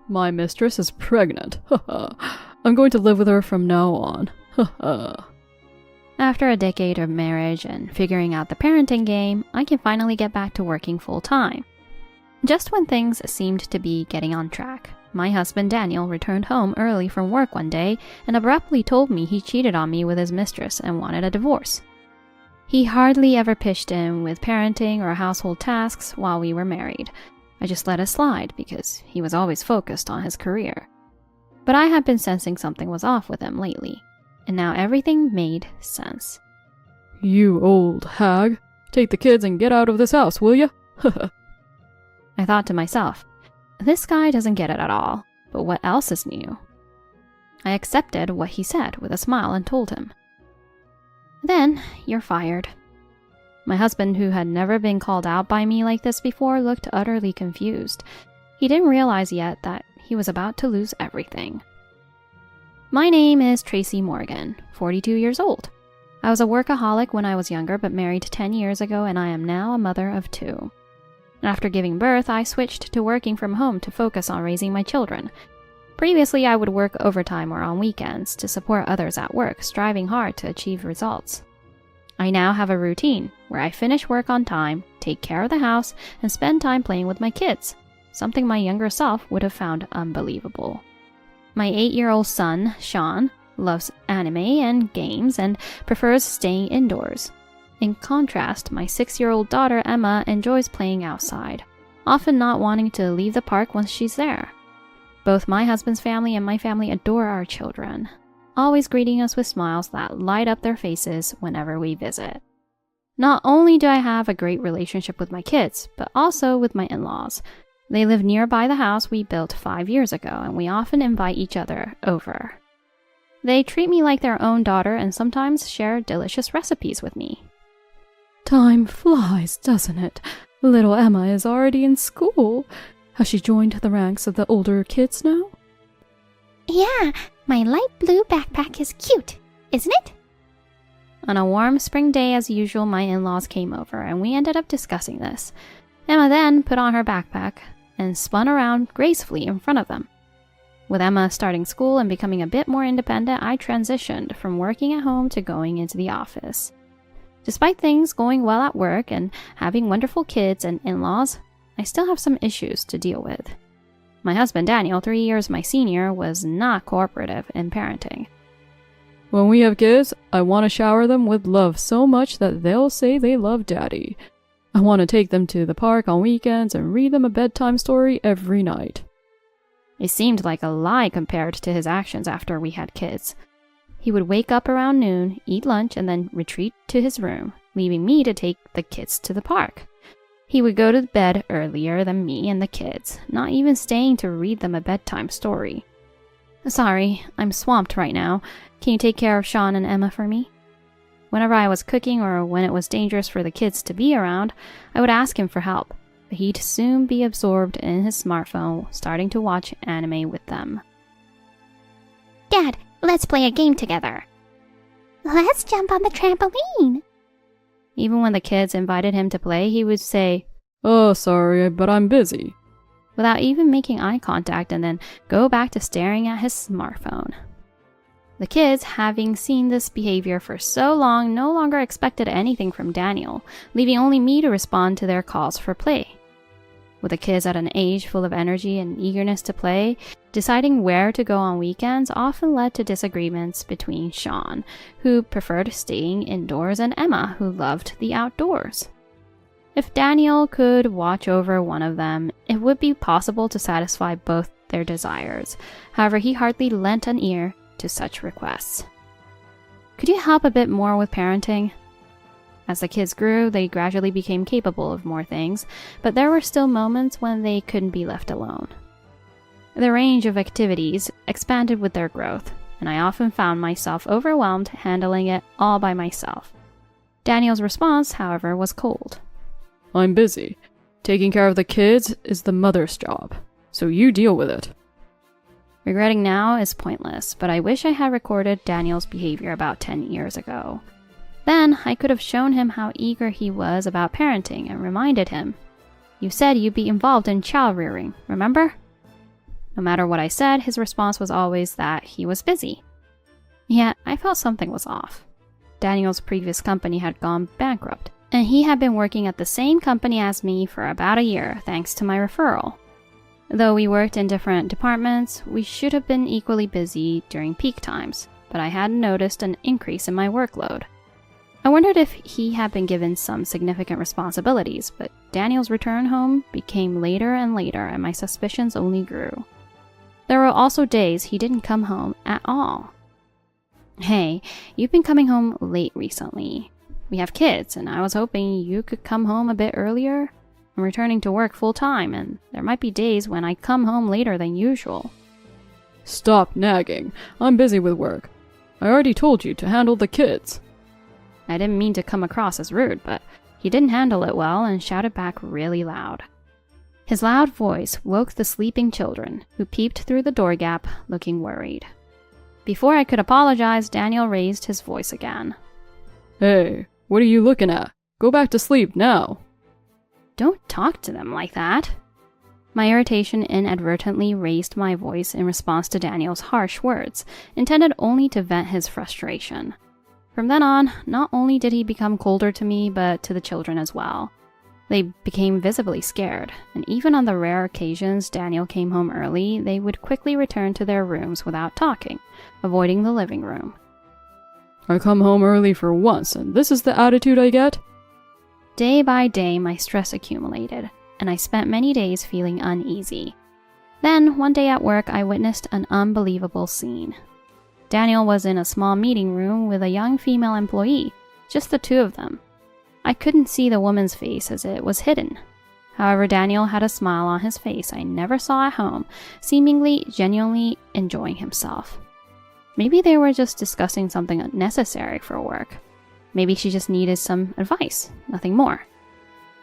My mistress is pregnant. I'm going to live with her from now on. After a decade of marriage and figuring out the parenting game, I can finally get back to working full-time. Just when things seemed to be getting on track, my husband Daniel returned home early from work one day and abruptly told me he cheated on me with his mistress and wanted a divorce. He hardly ever pitched in with parenting or household tasks while we were married. I just let it slide because he was always focused on his career. But I had been sensing something was off with him lately, and now everything made sense. You old hag. Take the kids and get out of this house, will ya? I thought to myself, this guy doesn't get it at all, but what else is new? I accepted what he said with a smile and told him. Then, you're fired. My husband, who had never been called out by me like this before, looked utterly confused. He didn't realize yet that he was about to lose everything. My name is Tracy Morgan, 42 years old. I was a workaholic when I was younger but married 10 years ago, and I am now a mother of 2. After giving birth, I switched to working from home to focus on raising my children. Previously, I would work overtime or on weekends to support others at work, striving hard to achieve results. I now have a routine where I finish work on time, take care of the house, and spend time playing with my kids, something my younger self would have found unbelievable. My 8-year-old son, Sean, loves anime and games and prefers staying indoors. In contrast, my 6-year-old daughter, Emma, enjoys playing outside, often not wanting to leave the park once she's there. Both my husband's family and my family adore our children, always greeting us with smiles that light up their faces whenever we visit. Not only do I have a great relationship with my kids, but also with my in-laws. They live nearby the house we built 5 years ago, and we often invite each other over. They treat me like their own daughter and sometimes share delicious recipes with me. Time flies, doesn't it? Little Emma is already in school. Has she joined the ranks of the older kids now? Yeah, my light blue backpack is cute, isn't it? On a warm spring day as usual, my in-laws came over and we ended up discussing this. Emma then put on her backpack and spun around gracefully in front of them. With Emma starting school and becoming a bit more independent, I transitioned from working at home to going into the office. Despite things going well at work and having wonderful kids and in-laws, I still have some issues to deal with. My husband Daniel, 3 years my senior, was not cooperative in parenting. When we have kids, I want to shower them with love so much that they'll say they love Daddy. I want to take them to the park on weekends and read them a bedtime story every night. It seemed like a lie compared to his actions after we had kids. He would wake up around noon, eat lunch, and then retreat to his room, leaving me to take the kids to the park. He would go to bed earlier than me and the kids, not even staying to read them a bedtime story. Sorry, I'm swamped right now. Can you take care of Sean and Emma for me? Whenever I was cooking or when it was dangerous for the kids to be around, I would ask him for help, but he'd soon be absorbed in his smartphone, starting to watch anime with them. Dad, let's play a game together. Let's jump on the trampoline. Even when the kids invited him to play, he would say, "Oh, sorry, but I'm busy," without even making eye contact, and then go back to staring at his smartphone. The kids, having seen this behavior for so long, no longer expected anything from Daniel, leaving only me to respond to their calls for play. With the kids at an age full of energy and eagerness to play, deciding where to go on weekends often led to disagreements between Sean, who preferred staying indoors, and Emma, who loved the outdoors. If Daniel could watch over one of them, it would be possible to satisfy both their desires. However, he hardly lent an ear to such requests. Could you help a bit more with parenting? As the kids grew, they gradually became capable of more things, but there were still moments when they couldn't be left alone. The range of activities expanded with their growth, and I often found myself overwhelmed handling it all by myself. Daniel's response, however, was cold. "I'm busy. Taking care of the kids is the mother's job, so you deal with it." Regretting now is pointless, but I wish I had recorded Daniel's behavior about 10 years ago. Then I could have shown him how eager he was about parenting and reminded him, "You said you'd be involved in child rearing, remember?" No matter what I said, his response was always that he was busy. Yet, I felt something was off. Daniel's previous company had gone bankrupt, and he had been working at the same company as me for about a year thanks to my referral. Though we worked in different departments, we should have been equally busy during peak times, but I hadn't noticed an increase in my workload. I wondered if he had been given some significant responsibilities, but Daniel's return home became later and later, and my suspicions only grew. There were also days he didn't come home at all. "Hey, you've been coming home late recently. We have kids, and I was hoping you could come home a bit earlier. I'm returning to work full-time, and there might be days when I come home later than usual." Stop nagging. I'm busy with work. I already told you to handle the kids. I didn't mean to come across as rude, but he didn't handle it well and shouted back really loud. His loud voice woke the sleeping children, who peeped through the door gap, looking worried. Before I could apologize, Daniel raised his voice again. Hey, what are you looking at? Go back to sleep now. Don't talk to them like that. My irritation inadvertently raised my voice in response to Daniel's harsh words, intended only to vent his frustration. From then on, not only did he become colder to me, but to the children as well. They became visibly scared, and even on the rare occasions Daniel came home early, they would quickly return to their rooms without talking, avoiding the living room. I come home early for once, and this is the attitude I get? Day by day, my stress accumulated, and I spent many days feeling uneasy. Then, one day at work, I witnessed an unbelievable scene. Daniel was in a small meeting room with a young female employee, just the two of them. I couldn't see the woman's face as it was hidden. However, Daniel had a smile on his face I never saw at home, seemingly genuinely enjoying himself. Maybe they were just discussing something necessary for work. Maybe she just needed some advice, nothing more.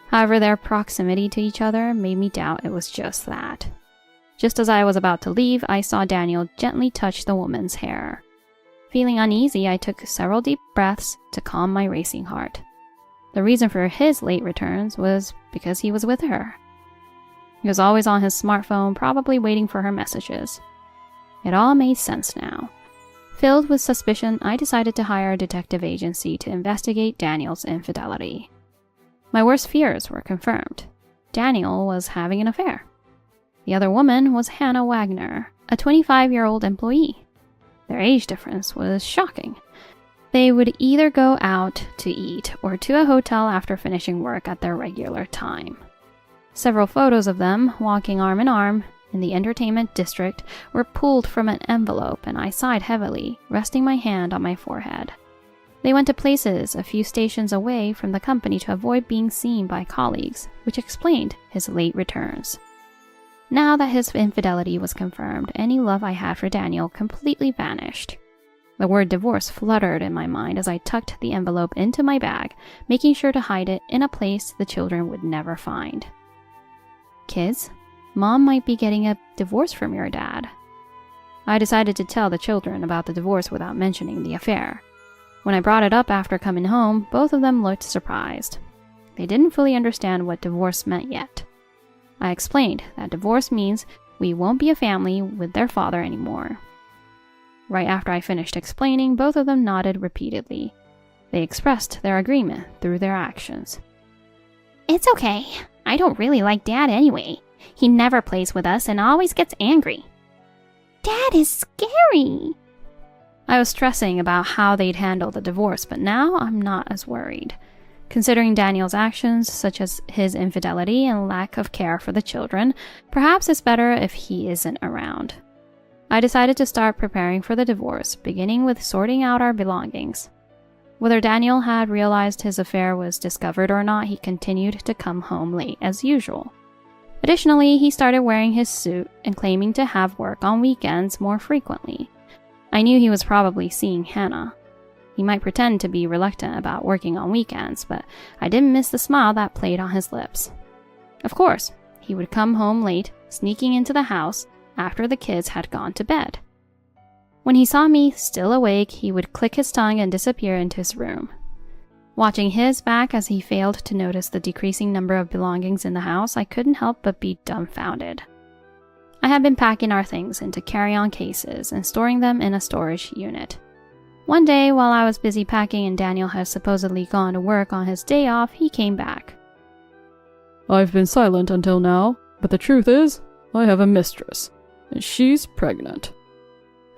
However, their proximity to each other made me doubt it was just that. Just as I was about to leave, I saw Daniel gently touch the woman's hair. Feeling uneasy, I took several deep breaths to calm my racing heart. The reason for his late returns was because he was with her. He was always on his smartphone, probably waiting for her messages. It all made sense now. Filled with suspicion, I decided to hire a detective agency to investigate Daniel's infidelity. My worst fears were confirmed. Daniel was having an affair. The other woman was Hannah Wagner, a 25-year-old employee. Their age difference was shocking. They would either go out to eat or to a hotel after finishing work at their regular time. Several photos of them, walking arm in arm in the entertainment district, were pulled from an envelope, and I sighed heavily, resting my hand on my forehead. They went to places a few stations away from the company to avoid being seen by colleagues, which explained his late returns. Now that his infidelity was confirmed, any love I had for Daniel completely vanished. The word divorce fluttered in my mind as I tucked the envelope into my bag, making sure to hide it in a place the children would never find. Kids, Mom might be getting a divorce from your dad. I decided to tell the children about the divorce without mentioning the affair. When I brought it up after coming home, both of them looked surprised. They didn't fully understand what divorce meant yet. I explained that divorce means we won't be a family with their father anymore. Right after I finished explaining, both of them nodded repeatedly. They expressed their agreement through their actions. It's okay. I don't really like Dad anyway. He never plays with us and always gets angry. Dad is scary. I was stressing about how they'd handle the divorce, but now I'm not as worried. Considering Daniel's actions, such as his infidelity and lack of care for the children, perhaps it's better if he isn't around. I decided to start preparing for the divorce, beginning with sorting out our belongings. Whether Daniel had realized his affair was discovered or not, he continued to come home late as usual. Additionally, he started wearing his suit and claiming to have work on weekends more frequently. I knew he was probably seeing Hannah. He might pretend to be reluctant about working on weekends, but I didn't miss the smile that played on his lips. Of course, he would come home late, sneaking into the house after the kids had gone to bed. When he saw me still awake, he would click his tongue and disappear into his room. Watching his back as he failed to notice the decreasing number of belongings in the house, I couldn't help but be dumbfounded. I had been packing our things into carry-on cases and storing them in a storage unit. One day, while I was busy packing and Daniel had supposedly gone to work on his day off, he came back. I've been silent until now, but the truth is, I have a mistress, and she's pregnant.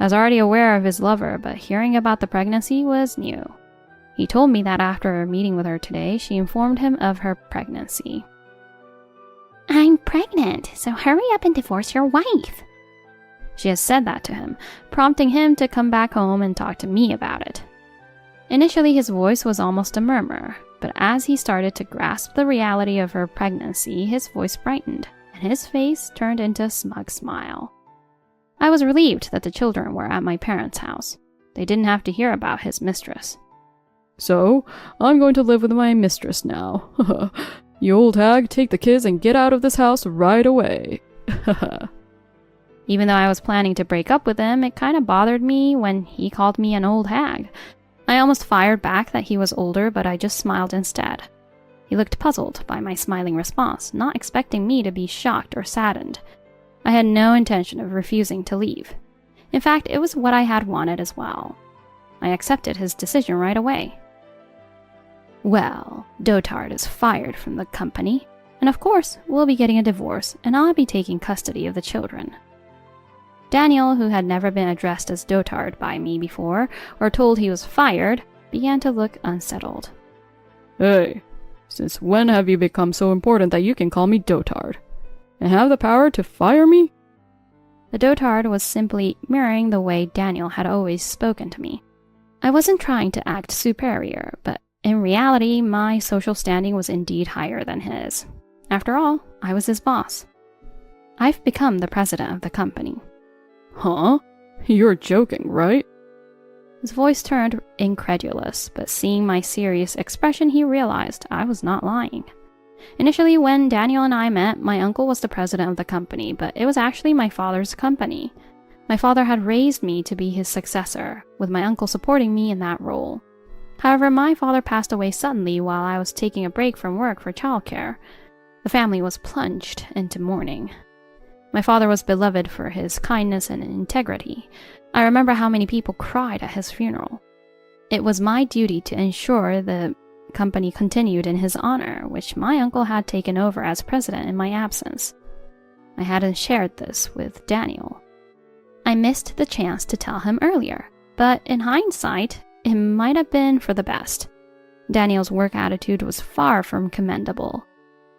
I was already aware of his lover, but hearing about the pregnancy was new. He told me that after meeting with her today, she informed him of her pregnancy. I'm pregnant, so hurry up and divorce your wife. She has said that to him, prompting him to come back home and talk to me about it. Initially, his voice was almost a murmur, but as he started to grasp the reality of her pregnancy, his voice brightened, and his face turned into a smug smile. I was relieved that the children were at my parents' house. They didn't have to hear about his mistress. So, I'm going to live with my mistress now. You old hag, take the kids and get out of this house right away. Even though I was planning to break up with him, it kind of bothered me when he called me an old hag. I almost fired back that he was older, but I just smiled instead. He looked puzzled by my smiling response, not expecting me to be shocked or saddened. I had no intention of refusing to leave. In fact, it was what I had wanted as well. I accepted his decision right away. Well, Dotard is fired from the company, and of course, we'll be getting a divorce, and I'll be taking custody of the children. Daniel, who had never been addressed as Dotard by me before, or told he was fired, began to look unsettled. Hey, since when have you become so important that you can call me Dotard? And have the power to fire me? The Dotard was simply mirroring the way Daniel had always spoken to me. I wasn't trying to act superior, but in reality, my social standing was indeed higher than his. After all, I was his boss. I've become the president of the company. Huh? You're joking, right? His voice turned incredulous, but seeing my serious expression, he realized I was not lying. Initially, when Daniel and I met, my uncle was the president of the company, but it was actually my father's company. My father had raised me to be his successor, with my uncle supporting me in that role. However, my father passed away suddenly while I was taking a break from work for childcare. The family was plunged into mourning. My father was beloved for his kindness and integrity. I remember how many people cried at his funeral. It was my duty to ensure the company continued in his honor, which my uncle had taken over as president in my absence. I hadn't shared this with Daniel. I missed the chance to tell him earlier, but in hindsight, it might have been for the best. Daniel's work attitude was far from commendable.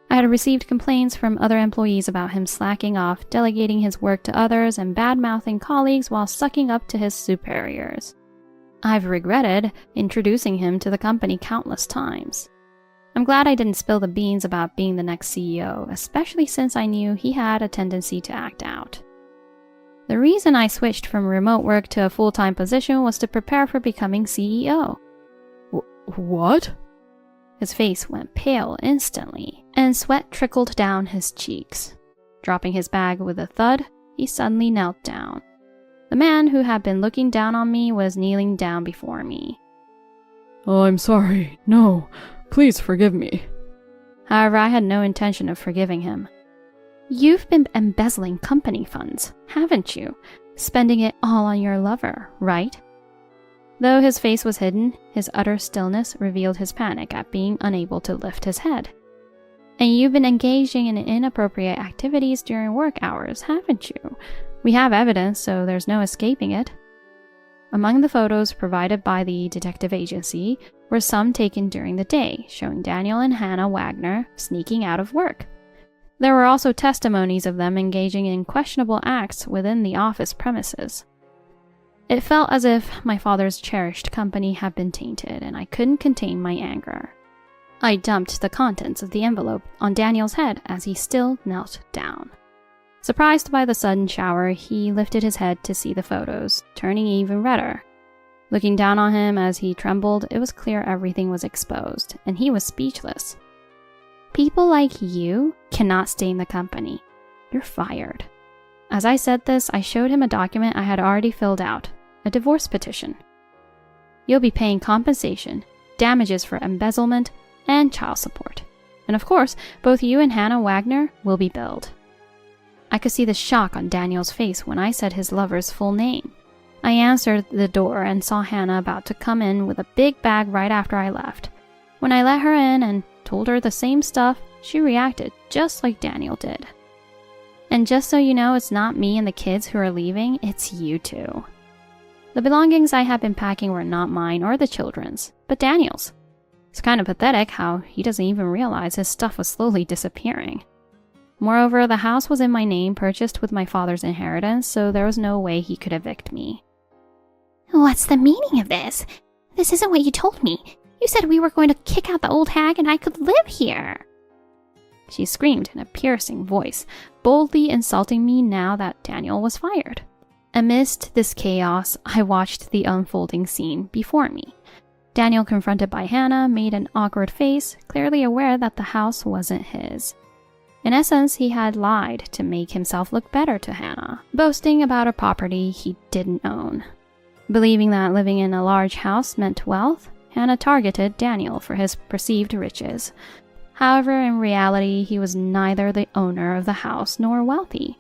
I had received complaints from other employees about him slacking off, delegating his work to others, and bad-mouthing colleagues while sucking up to his superiors. I've regretted introducing him to the company countless times. I'm glad I didn't spill the beans about being the next CEO, especially since I knew he had a tendency to act out. The reason I switched from remote work to a full-time position was to prepare for becoming CEO. What? His face went pale instantly, and sweat trickled down his cheeks. Dropping his bag with a thud, he suddenly knelt down. The man who had been looking down on me was kneeling down before me. Oh, I'm sorry. No, please forgive me. However, I had no intention of forgiving him. You've been embezzling company funds, haven't you? Spending it all on your lover, right? Though his face was hidden, his utter stillness revealed his panic at being unable to lift his head. And you've been engaging in inappropriate activities during work hours, haven't you? We have evidence, so there's no escaping it. Among the photos provided by the detective agency were some taken during the day, showing Daniel and Hannah Wagner sneaking out of work. There were also testimonies of them engaging in questionable acts within the office premises. It felt as if my father's cherished company had been tainted, and I couldn't contain my anger. I dumped the contents of the envelope on Daniel's head as he still knelt down. Surprised by the sudden shower, he lifted his head to see the photos, turning even redder. Looking down on him as he trembled, it was clear everything was exposed, and he was speechless. People like you cannot stay in the company. You're fired. As I said this, I showed him a document I had already filled out, a divorce petition. You'll be paying compensation, damages for embezzlement, and child support. And of course, both you and Hannah Wagner will be billed. I could see the shock on Daniel's face when I said his lover's full name. I answered the door and saw Hannah about to come in with a big bag right after I left. When I let her in and told her the same stuff, she reacted just like Daniel did. And just so you know, it's not me and the kids who are leaving, it's you two. The belongings I had been packing were not mine or the children's, but Daniel's. It's kind of pathetic how he doesn't even realize his stuff was slowly disappearing. Moreover, the house was in my name, purchased with my father's inheritance, so there was no way he could evict me. What's the meaning of this? This isn't what you told me. You said we were going to kick out the old hag and I could live here. She screamed in a piercing voice, boldly insulting me now that Daniel was fired. Amidst this chaos, I watched the unfolding scene before me. Daniel, confronted by Hannah, made an awkward face, clearly aware that the house wasn't his. In essence, he had lied to make himself look better to Hannah, boasting about a property he didn't own. Believing that living in a large house meant wealth, Hannah targeted Daniel for his perceived riches. However, in reality, he was neither the owner of the house nor wealthy.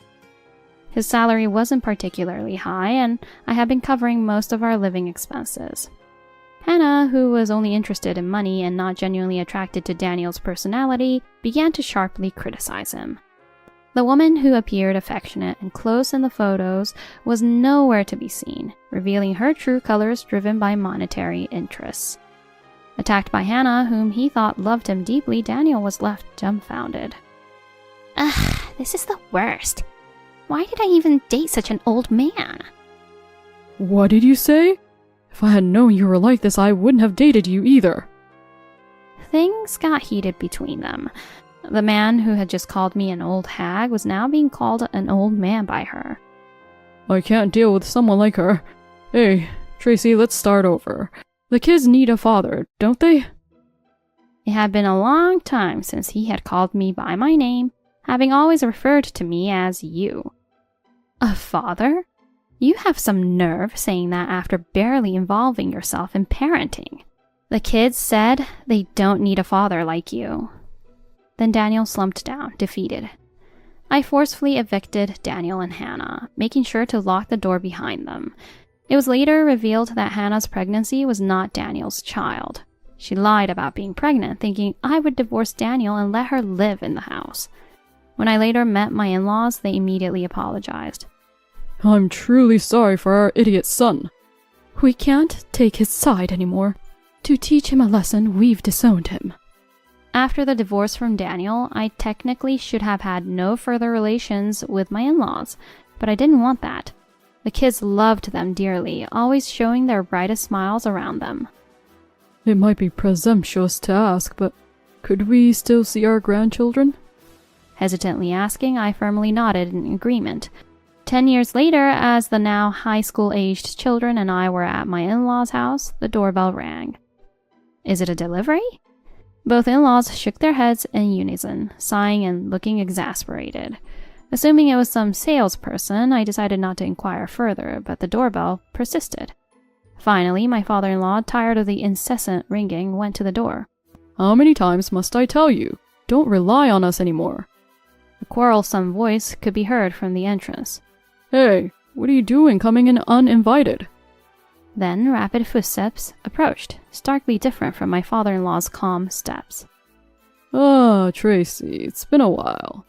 His salary wasn't particularly high, and I had been covering most of our living expenses. Hannah, who was only interested in money and not genuinely attracted to Daniel's personality, began to sharply criticize him. The woman who appeared affectionate and close in the photos was nowhere to be seen, revealing her true colors driven by monetary interests. Attacked by Hannah, whom he thought loved him deeply, Daniel was left dumbfounded. Ugh, this is the worst. Why did I even date such an old man? What did you say? If I had known you were like this, I wouldn't have dated you either. Things got heated between them. The man who had just called me an old hag was now being called an old man by her. I can't deal with someone like her. Hey, Tracy, let's start over. The kids need a father, don't they? It had been a long time since he had called me by my name, having always referred to me as you. A father? You have some nerve saying that after barely involving yourself in parenting. The kids said they don't need a father like you. Then Daniel slumped down, defeated. I forcefully evicted Daniel and Hannah, making sure to lock the door behind them. It was later revealed that Hannah's pregnancy was not Daniel's child. She lied about being pregnant, thinking I would divorce Daniel and let her live in the house. When I later met my in-laws, they immediately apologized. I'm truly sorry for our idiot son. We can't take his side anymore. To teach him a lesson, we've disowned him. After the divorce from Daniel, I technically should have had no further relations with my in-laws, but I didn't want that. The kids loved them dearly, always showing their brightest smiles around them. It might be presumptuous to ask, but could we still see our grandchildren? Hesitantly asking, I firmly nodded in agreement. 10 years later, as the now high school-aged children and I were at my in-laws' house, the doorbell rang. Is it a delivery? Both in-laws shook their heads in unison, sighing and looking exasperated. Assuming it was some salesperson, I decided not to inquire further, but the doorbell persisted. Finally, my father-in-law, tired of the incessant ringing, went to the door. How many times must I tell you? Don't rely on us anymore. A quarrelsome voice could be heard from the entrance. Hey, what are you doing coming in uninvited? Then rapid footsteps approached, starkly different from my father-in-law's calm steps. Ah, Tracy, it's been a while.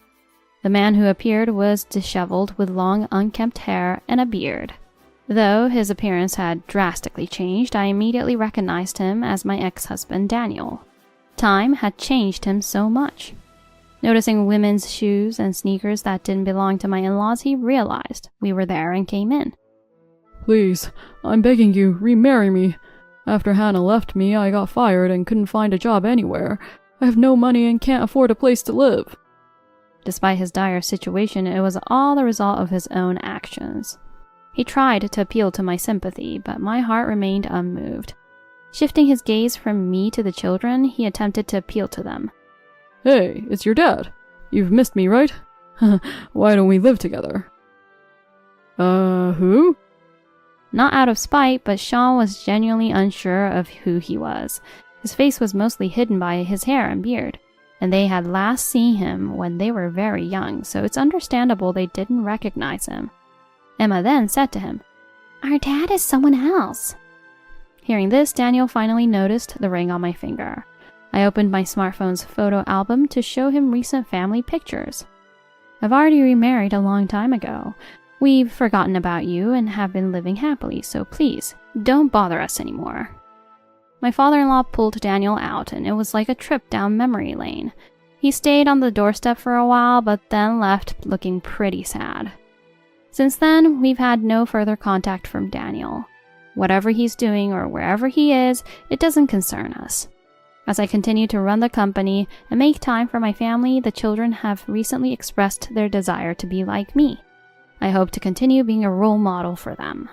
The man who appeared was disheveled with long unkempt hair and a beard. Though his appearance had drastically changed, I immediately recognized him as my ex-husband Daniel. Time had changed him so much. Noticing women's shoes and sneakers that didn't belong to my in-laws, he realized we were there and came in. Please, I'm begging you, remarry me. After Hannah left me, I got fired and couldn't find a job anywhere. I have no money and can't afford a place to live. Despite his dire situation, it was all the result of his own actions. He tried to appeal to my sympathy, but my heart remained unmoved. Shifting his gaze from me to the children, he attempted to appeal to them. Hey, it's your dad. You've missed me, right? Why don't we live together? Who? Not out of spite, but Sean was genuinely unsure of who he was. His face was mostly hidden by his hair and beard. and they had last seen him when they were very young, so it's understandable they didn't recognize him. Emma then said to him, "Our dad is someone else." Hearing this, Daniel finally noticed the ring on my finger. I opened my smartphone's photo album to show him recent family pictures. "I've already remarried a long time ago. We've forgotten about you and have been living happily, so please, don't bother us anymore." My father-in-law pulled Daniel out, and it was like a trip down memory lane. He stayed on the doorstep for a while, but then left looking pretty sad. Since then, we've had no further contact from Daniel. Whatever he's doing or wherever he is, it doesn't concern us. As I continue to run the company and make time for my family, the children have recently expressed their desire to be like me. I hope to continue being a role model for them.